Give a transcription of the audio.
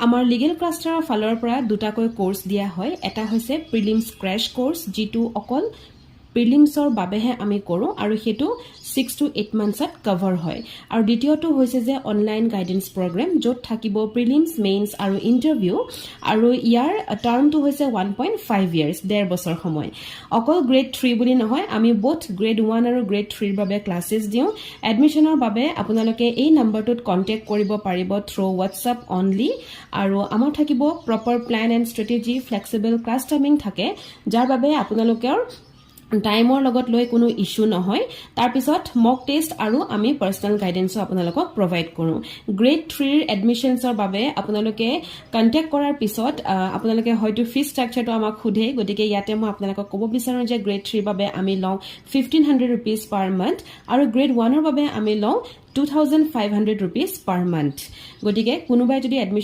আমাৰ লিগেল ক্লাষ্টাৰৰ ফালৰ পৰা দুটাকৈ কোৰ্স দিয়া হয় এটা হৈছে প্ৰিলিমছ ক্ৰেশ কোৰ্স যিটো অকল প্ৰিলিমছৰ বাবেহে আমি কৰো আৰু হেতু 6 to 8 মান্থছত কভাৰ হয় আৰু দ্বিতীয়টো হৈছে যে অনলাইন গাইডেন্স প্ৰগ্ৰাম য'ত থাকিব প্ৰিলিমছ মেইনছ আৰু ইন্টাৰভিউ আৰু ইয়াৰ টাৰ্মটো হৈছে 1.5 ইয়াৰ্স 1.5 বছৰ সময় অকল গ্ৰেড 3 বুলি নহয় আমি both গ্ৰেড 1 আৰু গ্ৰেড 3 ৰ বাবে ক্লাसेছ দিও এডমিশনৰ বাবে আপোনালোকে এই নম্বৰটোত কন্টাক্ট কৰিব পাৰিব থ্ৰু WhatsApp অনলি আৰু আমাৰ থাকিব proper plan and strategy flexible class timing থাকে যাৰ বাবে আপোনালোকৰ টাইমৰ লগত লৈ কোনো ইস্যু নহয় তাৰ পিছত মক টেষ্ট আৰু আমি পাৰ্সোনাল গাইডেন্সও আপোনালোকক প্ৰভাইড কৰো গ্ৰেড 3 ৰ এডমিশনছৰ বাবে আপোনালোকে কন্টাক্ট কৰাৰ পিছত আপোনালোকে হয়তো ফি ষ্ট্ৰাকচাৰটো আমাক খুধে গতিকে ইয়াতে মই আপোনালোকক ক'ব বিচাৰো যে গ্ৰেড 3 ৰ বাবে আমি লওঁ 1500 rupees per month আৰু গ্ৰেড 1 ৰ বাবে আমি লওঁ 2500 rupees per month গতিকে কোনোবাই যদি এডমিশন